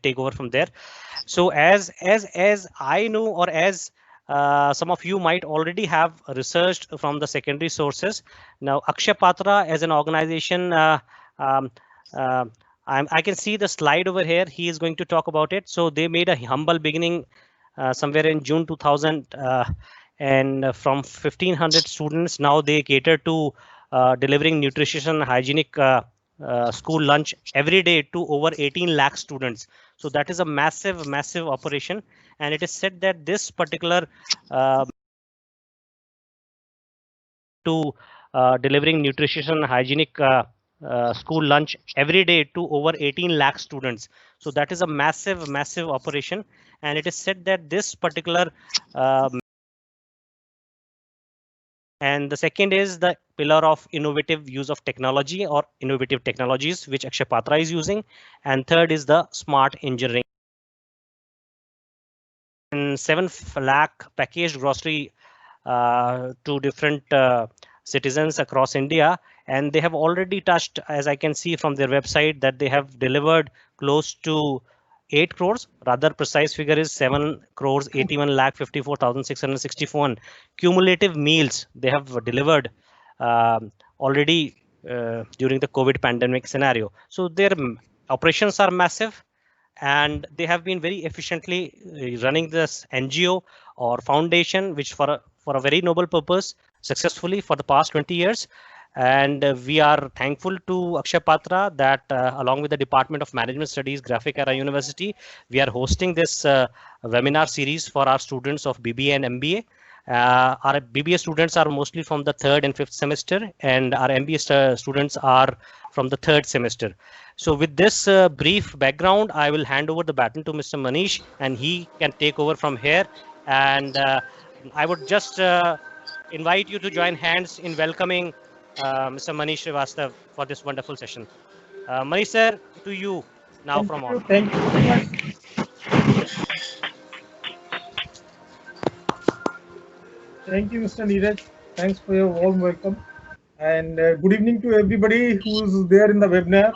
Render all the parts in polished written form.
take over from there. So as I know, or as some of you might already have researched from the secondary sources. Now, Akshay Patra as an organization, um, uh, I can see the slide over here. He is going to talk about it. So they made a humble beginning somewhere in June 2000, and from 1,500 students, now they cater to delivering nutritious and hygienic school lunch every day to over 18 lakh students. So that is a massive operation, and it is said that this particular uh, to delivering nutritious and hygienic school lunch every day to over 18 lakh students. So that is a massive operation, and it is said that this particular and the second is the pillar of innovative use of technology or innovative technologies, which Akshay Patra is using. And third is the smart engineering. And 7 lakh packaged grocery to different citizens across India. And they have already touched, as I can see from their website, that they have delivered close to 8 crores. Rather precise figure is 7 crores 81 lakh 54,661 cumulative meals they have delivered already during the COVID pandemic scenario. So their operations are massive, and they have been very efficiently running this NGO or foundation, which for a very noble purpose, successfully for the past 20 years. And we are thankful to Akshay Patra that along with the Department of Management Studies, Graphic Era University, we are hosting this webinar series for our students of BBA and MBA. Our BBA students are mostly from the 3rd and 5th semester, and our MBA students are from the 3rd semester. So with this brief background, I will hand over the baton to Mr. Manish, and he can take over from here. And I would just invite you to join hands in welcoming Mr. Manish Srivastav for this wonderful session. Manish sir, to you now from on. Thank you very much. Thank you, Mr. Neeraj. Thanks for your warm welcome. And good evening to everybody who's there in the webinar.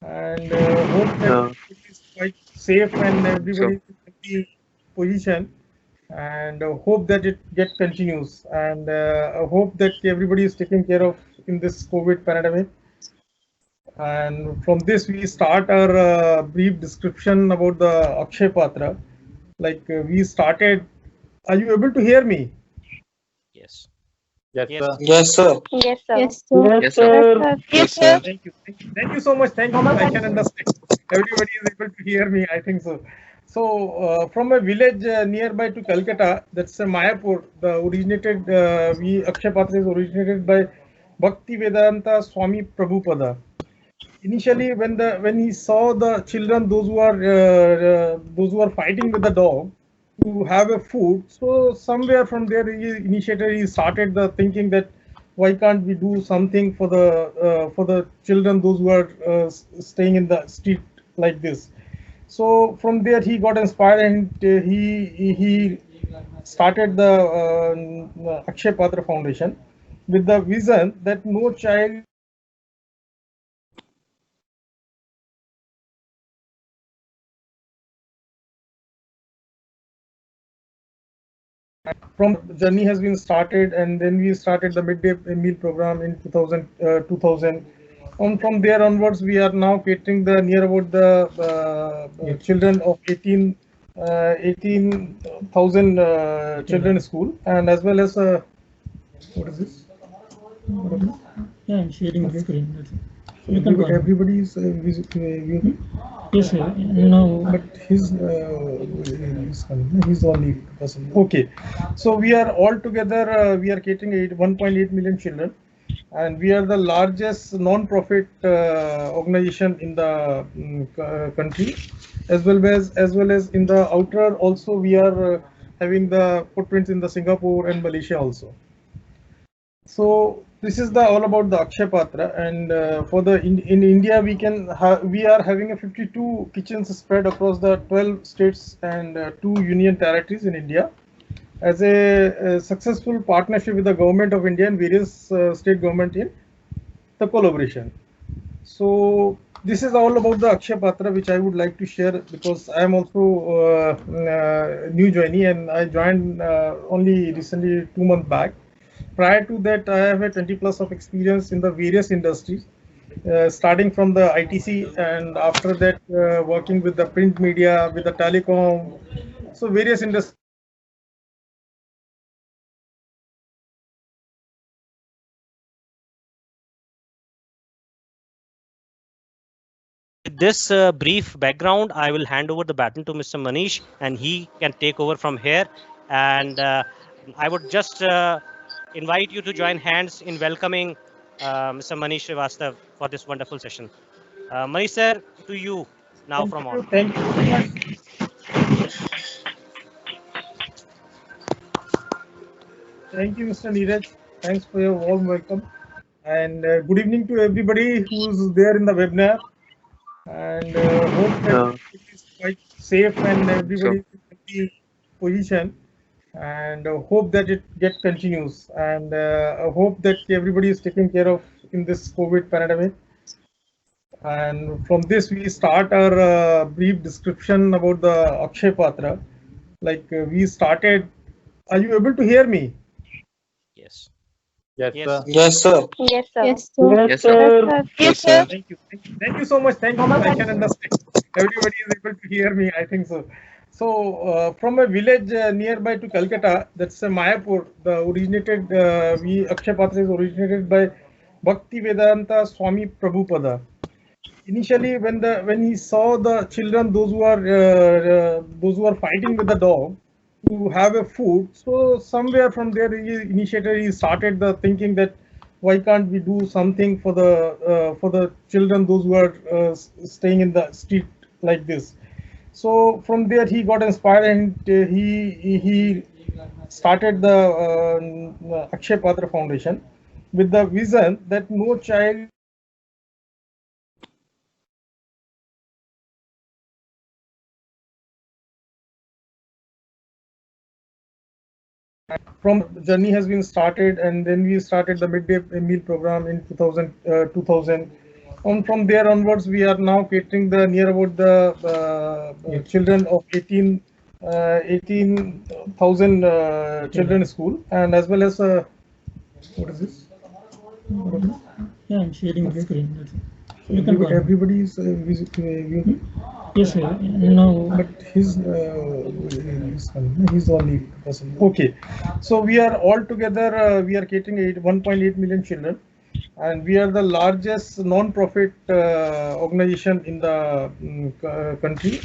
And hope that it is quite safe and everybody is in the position. And hope that it continues. And hope that everybody is taken care of in this COVID pandemic. And from this, we start our brief description about the Akshay Patra. Like we started. Are you able to hear me? Yes. Yes, Yes. sir. Yes, sir. Yes, sir. Yes, sir. Yes, sir. Yes, sir. Thank you so much. Thank you. I can understand. Everybody is able to hear me. I think so. So from a village nearby to Calcutta, that's Mayapur. The originated Akshay Patra is originated by Bhakti Vedanta Swami Prabhupada. Initially, when he saw the children, those who are fighting with the dog to have a food, so somewhere from there he started the thinking that why can't we do something for the children, those who are staying in the street like this. So from there he got inspired, and he started the Akshay Patra Foundation with the vision that no child from journey has been started, and then we started the midday meal program in 2000. And from there onwards, we are now catering the near about the children of 18,000 children school, and as well as what is this? Yeah, I'm sharing the screen. Everybody is using. Yes, sir. No. But he's the only person. Okay, so we are all together. We are catering 1.8 million children, and we are the largest non-profit organization in the country, as well as in the outer. Also, we are having the footprints in the Singapore and Malaysia also. So this is all about the Akshay Patra, and for the in India we are having a 52 kitchens spread across the 12 states and 2 union territories in India, as a successful partnership with the government of India and various state government in the collaboration. So this is all about the Akshay Patra, which I would like to share because I am also new joinee and I joined only recently 2 months back. Prior to that, I have a 20 plus of experience in the various industries, starting from the ITC and after that working with the print media, with the telecom, so various industries. With this brief background, I will hand over the baton to Mr. Manish, and he can take over from here. And I would just invite you to join hands in welcoming Mr. Manish Srivastav for this wonderful session. Manish sir, to you now from on. Thank you very much. Thank you, Mr. Neeraj. Thanks for your warm welcome. And good evening to everybody who's there in the webinar. And hope that it is quite safe and everybody is in a healthy position. And hope that it continues. And I hope that everybody is taken care of in this COVID pandemic. And from this, we start our brief description about the Akshay Patra. Like we started. Are you able to hear me? Yes. Yes, Yes. sir. Yes, sir. Yes, sir. Yes, Yes, sir. sir. Yes, sir. Thank you so much. Thank you. I can understand. Everybody is able to hear me. I think so. So from a village nearby to Calcutta, that's Mayapur. The originated Akshay Patra is originated by Bhakti Vedanta Swami Prabhupada. Initially, when he saw the children, those who are fighting with the dog to have a food, so somewhere from there he started the thinking that why can't we do something for the children, those who are staying in the street like this. So from there he got inspired and he started the Akshay Patra Foundation with the vision that no child from journey has been started, and then we started the midday meal program in 2000. And from there onwards, we are now catering the near about the children of 18,000 children in school, and as well as what is this? Yeah, I'm sharing the screen. That's it. You can go on. Everybody is viewing. Yes, sir. Now, But he's only person. Okay, so we are all together. We are catering 1.8 million children, and we are the largest non-profit organization in the country,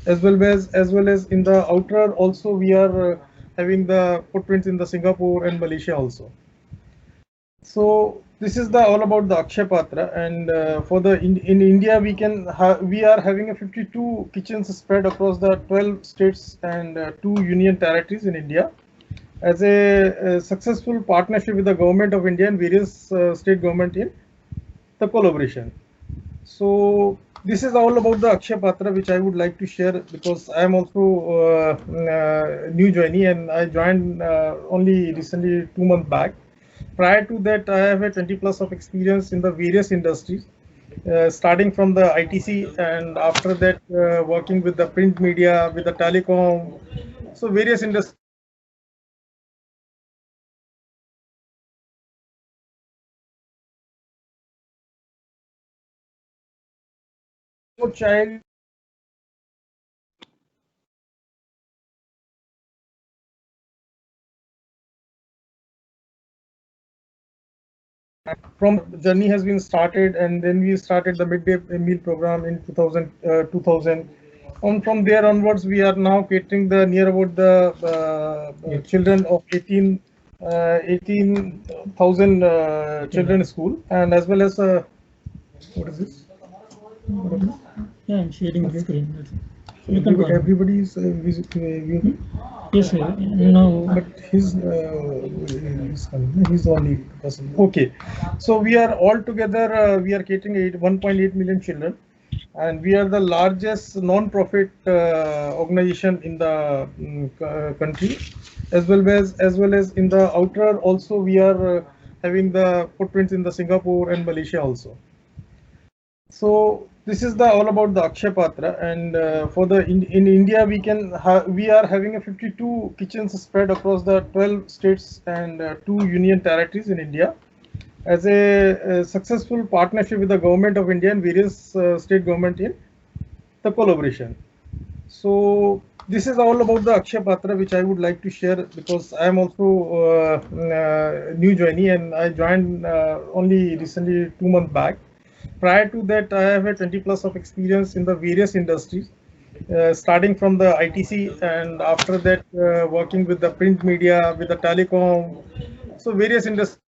as well as in the outer. Also, we are having the footprints in the Singapore and Malaysia also. So this is all about the Akshay Patra, and for the in India we are having a 52 kitchens spread across the 12 states and 2 union territories in India, as a successful partnership with the government of India and various state government in the collaboration. So this is all about the Akshay Patra, which I would like to share because I am also new joinee and I joined only recently 2 months back. Prior to that, I have a 20 plus of experience in the various industries, starting from the ITC and after that working with the print media, with the telecom, so various industries. Child from journey has been started, and then we started the midday meal program in 2000. And from there onwards, we are now catering the near about the children of 18,000 children in school, and as well as what is this? yeah, I'm sharing the screen. That's it. You can go on. Everybody is viewing. Yes, sir. Now, But he's only person. Okay, so we are all together. We are catering 1.8 million children, and we are the largest non-profit organization in the country, as well as in the outer. Also, we are having the footprints in the Singapore and Malaysia also. So this is the all about the Akshay Patra, and for the in India we are having a 52 kitchens spread across the 12 states and 2 union territories in India, as a successful partnership with the government of India and various state government in the collaboration. So this is all about the Akshay Patra, which I would like to share because I am also new joinee and I joined only recently 2 months back. Prior to that, I have a 20 plus of experience in the various industries, starting from the ITC and after that working with the print media, with the telecom, so various industries.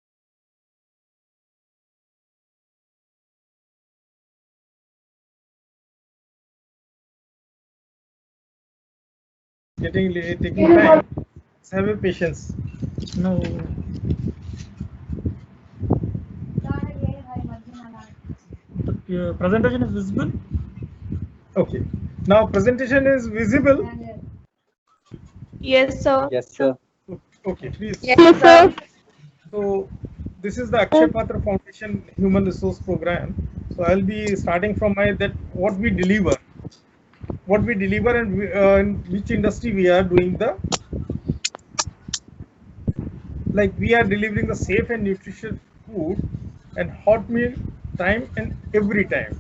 Taking time. Have a patience. No. The presentation is visible. Okay. Now presentation is visible. Yes, sir. Yes, sir. Okay, please. Yes, sir. So this is the Akshay Patra Foundation Human Resource Program. So I'll be starting from what we deliver, and in which industry we are doing we are delivering the safe and nutritious food and hot meal time and every time.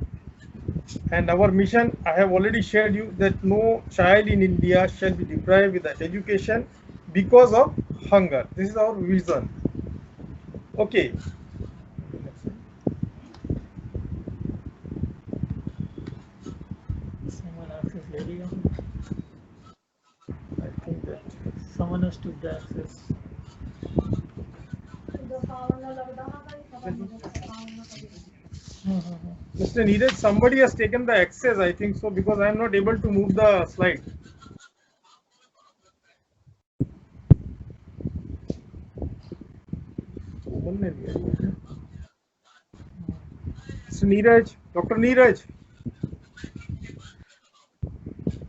And our mission, I have already shared you that no child in India shall be deprived with the education because of hunger. This is our vision. Okay. Someone access lady. I think that Someone has to the access. Mr. Neeraj, somebody has taken the access, I think so, because I am not able to move the slide. Mr. Neeraj, Dr. Neeraj.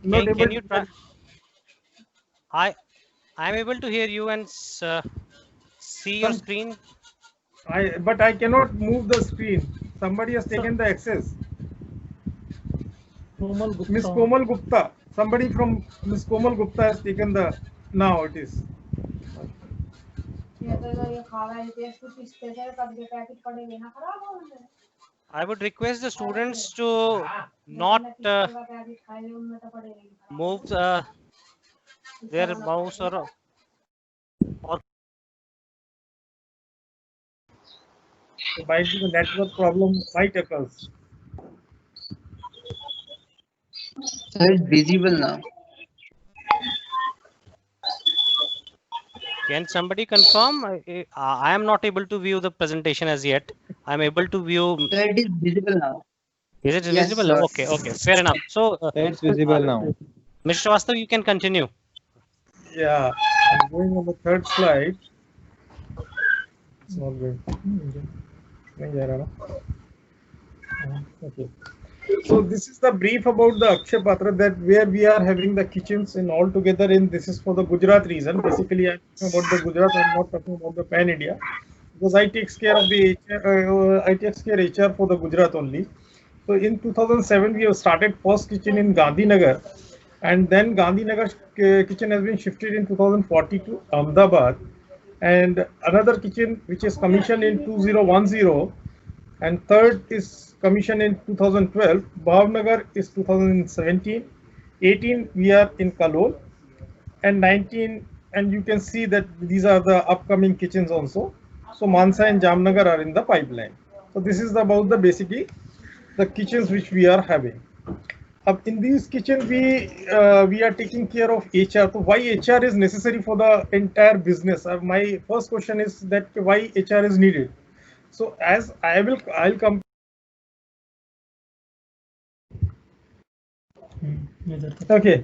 Not able Can you to. try? I'm able to hear you and see your screen. But I cannot move the screen. Somebody has taken the access. Komal Gupta. Miss Komal Gupta. Somebody from Miss Komal Gupta has taken the. Now it is. I would request the students to not move their mouse or Might be the network problem might occur. So it's visible now. Can somebody confirm? I am not able to view the presentation as yet. I'm able to view. So it is visible now. Is it Yes, visible? sir. Okay, fair enough. So It's visible now. Mr. Srivastav, you can continue. Yeah, I'm going on the third slide. It's not going. Okay. So this is the brief about the Akshay Patra, that where we are having the kitchens in all together in. This is for the Gujarat region. Basically, I'm talking about the Gujarat. I'm not talking about the pan India, because I takes care of the HR for the Gujarat only. So in 2007 we have started first kitchen in Gandhinagar, and then Gandhinagar kitchen has been shifted in 2040 to Ahmedabad, and another kitchen which is commissioned in 2010, and third is commissioned in 2012. Bhavnagar is 2017. 18 we are in Kalol, and 19, and you can see that these are the upcoming kitchens also. So Mansa and Jamnagar are in the pipeline. So this is about the basically the kitchens which we are having. In these kitchens we are taking care of HR. So why HR is necessary for the entire business? My first question is that why HR is needed. So as I'll come. Okay.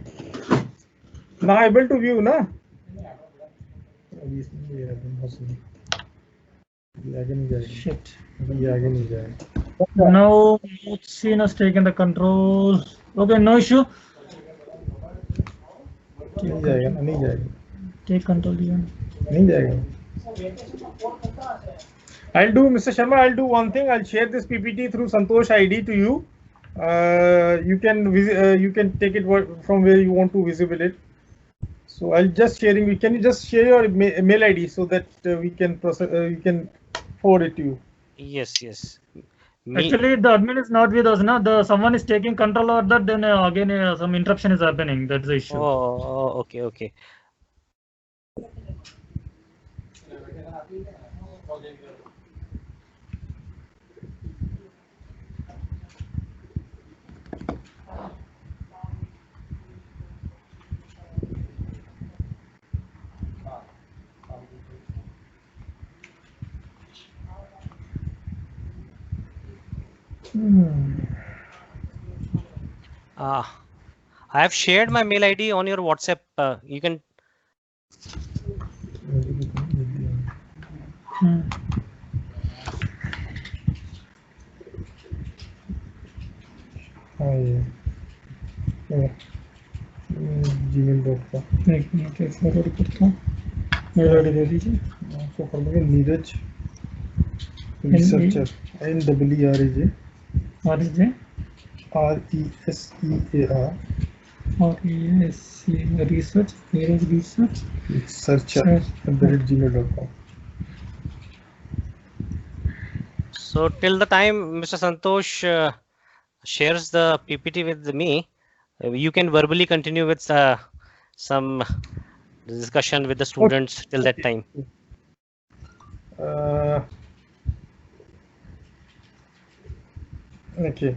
Now able to view, na? Shit. Now Mutsin has taken the control. Okay, no issue. नहीं जाएगा. Take control even. नहीं जाएगा. I'll do, Mr. Sharma, I'll do one thing. I'll share this PPT through Santosh ID to you. You can take it from where you want to visible it. So I'll just sharing. Can you just share your mail ID so that we can process? You can forward it to you. Yes. Actually, the admin is not with us now. Someone is taking control over that. Then again, some interruption is happening. That's the issue. Oh, okay. I have shared my mail ID on your WhatsApp. You can. gmail.com. Forward करता हूँ, mail ID दे दीजिए। So for me, Neeraj researcher, NEERAJ RESEAR research, Neeraj research searcher @gmail.com. So till the time Mr. Santosh shares the PPT with me, you can verbally continue with some discussion with the students till that time. Okay.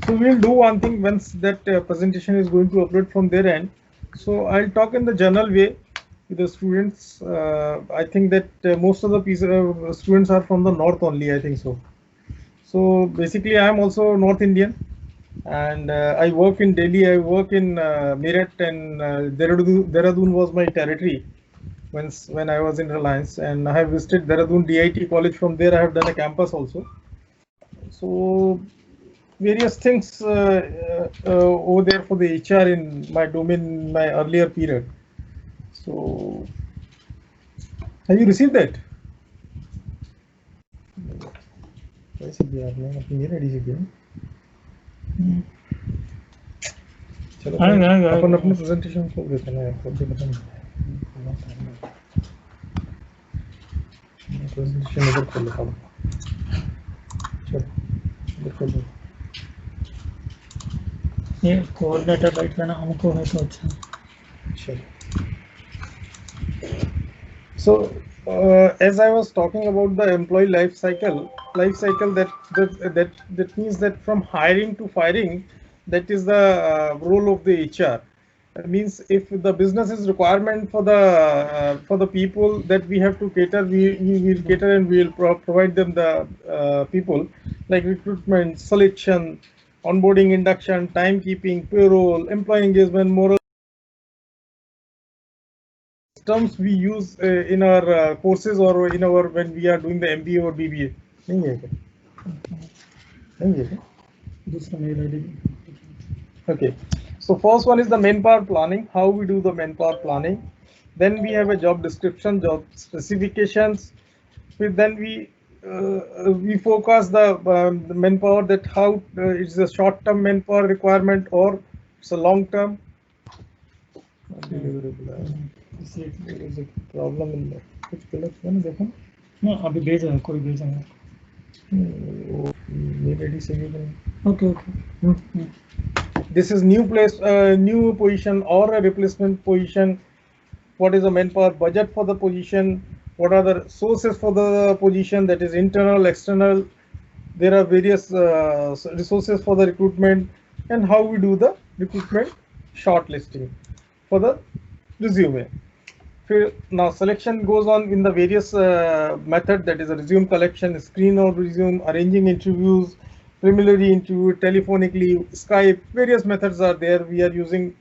So we'll do one thing once that presentation is going to upload from their end. So I'll talk in the general way with the students. I think that most of the students are from the north only, I think so. So basically I am also North Indian, and I work in Delhi, I work in Meerut, and Dehradun was my territory when I was in Reliance, and I have visited Dehradun DIT college. From there I have done a campus also. So various things over there for the HR in my domain in my earlier period. So have you received that? चलो अपन अपने presentation खोल देते हैं यार, presentation इधर खोल लेता हूँ। चलो इधर खोल दो। ये कोऑर्डिनेटर बैठ करना हमको है तो अच्छा। So as I was talking about the employee life cycle, that means that from hiring to firing, that is the role of the HR. That means if the business is requirement for the people that we have to cater, we will cater and we will provide them the people like recruitment, selection, onboarding, induction, timekeeping, payroll, employee engagement, moral terms we use in our courses or in our when we are doing the MBA or BBA. Okay, so first one is the manpower planning, how we do the manpower planning. Then we have a job description, job specifications. Then we forecast the manpower, that how it's a short-term manpower requirement or it's a long-term. There is a problem in that. कुछ गलत है ना, देखो ना अभी भेजा है, कोई भेजा है मेरे आईडी से भी okay This is new place, new position or a replacement position. What is the manpower budget for the position? What are the sources for the position, that is internal, external? There are various resources for the recruitment, and how we do the recruitment shortlisting for the resume. Now selection goes on in the various method, that is a resume collection, screen or resume, arranging interviews, preliminary interview, telephonically, Skype, various methods are there. We are using,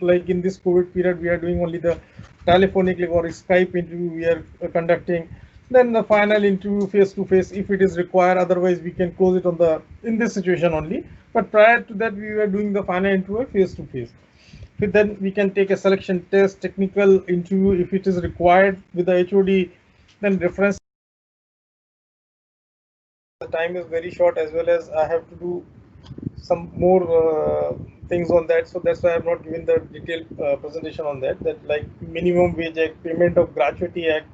like in this COVID period, we are doing only the telephonically or Skype interview we are conducting. Then the final interview face to face if it is required, otherwise we can close it on the in this situation only. But prior to that we were doing the final interview face to face. Then we can take a selection test, technical interview if it is required with the HOD, then reference time is very short, as well as I have to do some more things on that. So that's why I have not given the detailed presentation on that. That like Minimum Wage Act, Payment of Gratuity Act,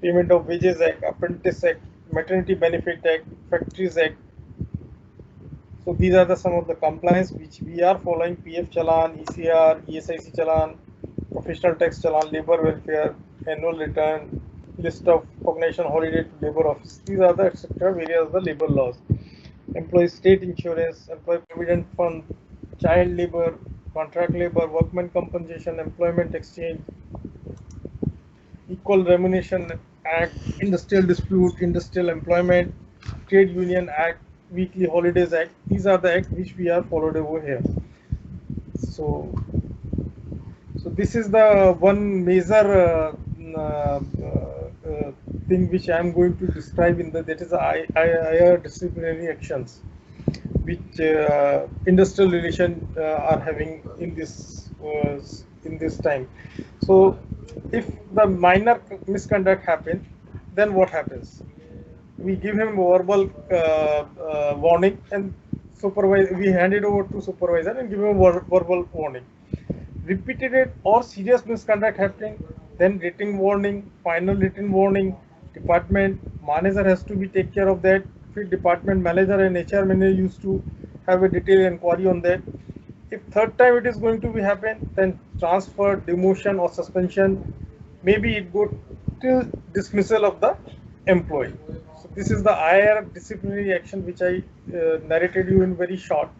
Payment of Wages Act, Apprentice Act, Maternity Benefit Act, Factories Act. So these are some of the compliance which we are following: PF Challan, ECR, ESIC Challan, Professional Tax Challan, Labor Welfare, Annual Return, List of Organization Holiday to Labor Office. These are the etc. various the labor laws: Employee State Insurance, Employee Provident Fund, Child Labor, Contract Labor, Workmen Compensation, Employment Exchange, Equal Remuneration Act, Industrial Dispute, Industrial Employment, Trade Union Act, Weekly Holidays Act. These are the acts which we are followed over here. So this is the one major thing which I am going to describe in the, that is higher disciplinary actions which industrial relation are having in this time. So if the minor misconduct happens, then what happens? We give him verbal warning, and we hand it over to supervisor and give him verbal warning. Repeated or serious misconduct happening, then written warning, final written warning. Department manager has to be take care of that. If department manager and HR manager used to have a detailed inquiry on that. If third time it is going to be happen, then transfer, demotion or suspension. Maybe it go till dismissal of the employee. So this is the higher disciplinary action which I narrated you in very short.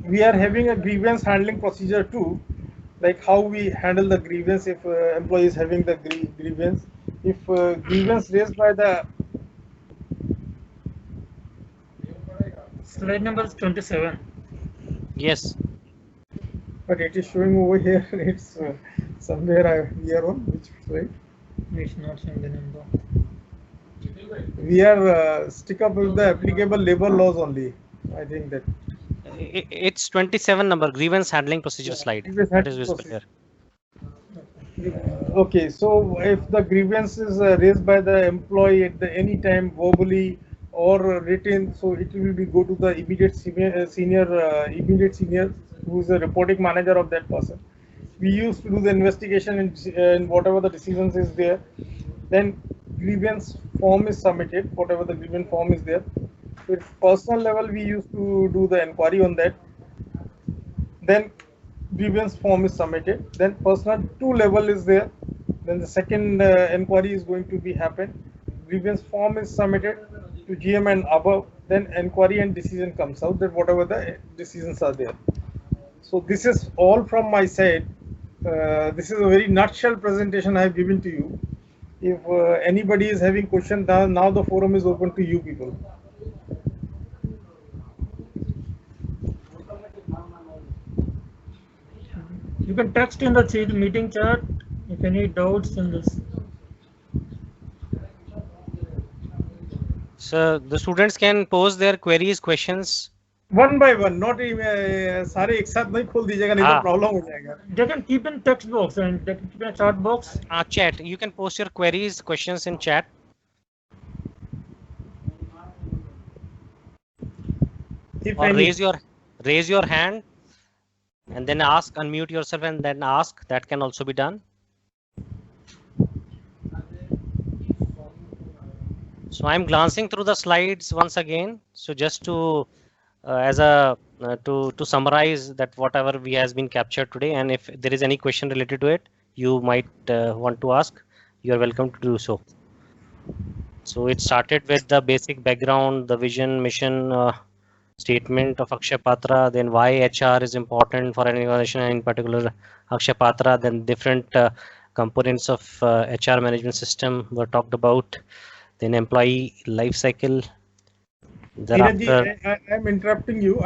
We are having a grievance handling procedure too, like how we handle the grievance if employee is having the grievance. If grievance raised by the Slide number is 27. Yes. But it is showing over here. It's somewhere here on which slide? It's not showing the number. We are stick up with the applicable labor laws only. I think that. It's 27 number, grievance handling procedure slide. That is visible here. Okay, so if the grievance is raised by the employee at any time, verbally or written, so it will be go to the immediate senior who is the reporting manager of that person. We used to do the investigation and whatever the decisions is there, then grievance form is submitted, whatever the grievance form is there. With personal level, we used to do the inquiry on that. Then grievance form is submitted. Then personal 2 level is there. Then the second inquiry is going to be happen. Grievance form is submitted to GM and above. Then inquiry and decision comes out that whatever the decisions are there. So this is all from my side. This is a very nutshell presentation I have given to you. If anybody is having question, now the forum is open to you people. You can text in the meeting chat if any doubts in this. So the students can pose their queries, questions. One by one, not सारे एक साथ नहीं खोल दीजिएगा, नहीं तो problem हो जाएगा. They can keep in text box and they can keep in a chat box. Chat. You can post your queries, questions in chat. If or any, raise your hand and then ask, unmute yourself and then ask. That can also be done. So I'm glancing through the slides once again. So just to to summarize that whatever we has been captured today, and if there is any question related to it, you might want to ask, you are welcome to do so. So it started with the basic background, the vision, mission, statement of Akshay Patra, then why HR is important for an organization, and in particular Akshay Patra, then different components of HR management system were talked about, then employee life cycle. Thereafter, I am interrupting you.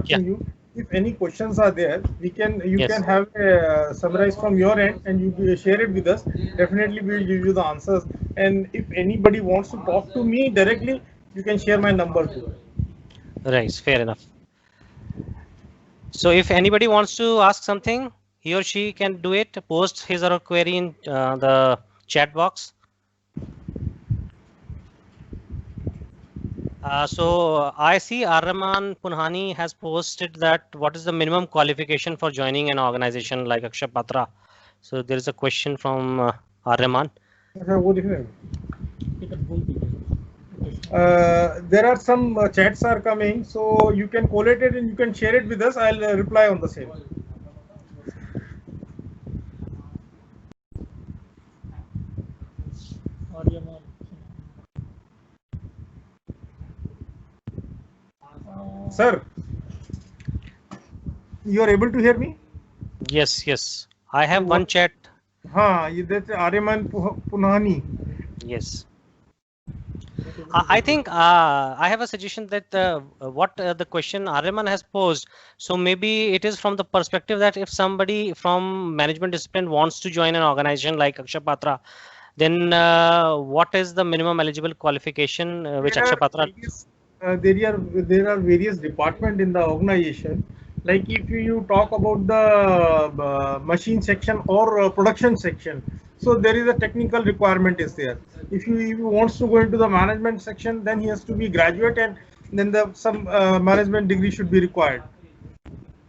You. If any questions are there, you can have a summarize from your end and you share it with us. Definitely we will give you the answers. And if anybody wants to talk to me directly, you can share my number too. Right, fair enough. So if anybody wants to ask something, he or she can do it, post his or her query in the chat box, So I see Arman Punhani has posted that what is the minimum qualification for joining an organization like Akshay Patra? So there is a question from Arman. अच्छा, वो दिख रहा है। There are some chats are coming, so you can collate it and you can share it with us. I'll reply on the same. Sir, you are able to hear me? Yes, yes. I have one chat. हाँ, ये that's Aryaman Punhani. Yes. I think I have a suggestion that what the question Aryaman has posed. So maybe it is from the perspective that if somebody from management discipline wants to join an organization like Akshay Patra, then what is the minimum eligible qualification which Akshay Patra? There are various departments in the organization. Like if you talk about the machine section or production section, so there is a technical requirement is there. If he wants to go into the management section, then he has to be graduate, and then some management degree should be required.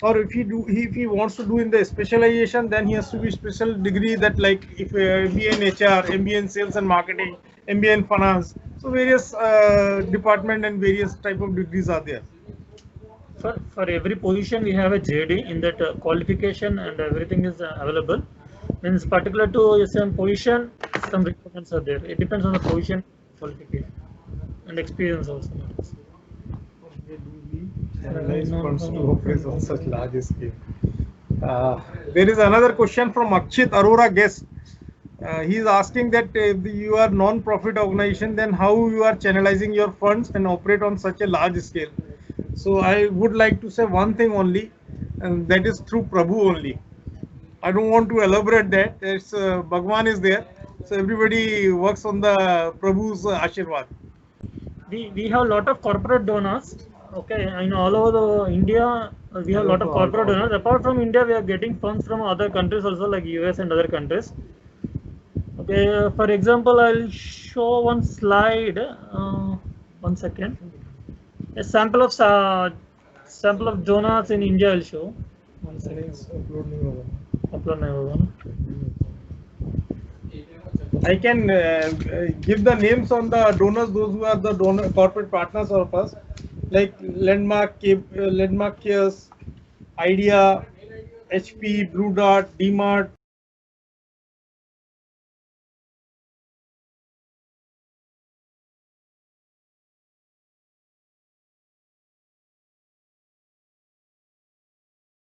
Or if he wants to do in the specialization, then he has to be special degree that, like if MBA in HR, MBA in sales and marketing, MBA in finance. So various department and various type of degrees are there. For every position we have a JD in that qualification and everything is available. Means particular to some position, some requirements are there. It depends on the position, qualification, and experience also. Funds to operate on such large scale. There is another question from Akshit Arora guest. He is asking that if you are non-profit organization, then how you are channelizing your funds and operate on such a large scale. So I would like to say one thing only, and that is through Prabhu only. I don't want to elaborate that. It's Bhagwan is there, so everybody works on the Prabhu's Ashirwad. We have a lot of corporate donors. Okay, in all over the India, we have a lot of corporate donors. Apart from India, we are getting funds from other countries also, like US and other countries. Okay, for example, I'll show one slide. 1 second. A sample of donors in India I'll show. 1 second. Upload nahi hoga na. I can give the names on the donors, those who are the donor corporate partners of us, like Landmark Cares, Idea, HP, Blue Dart, DMart,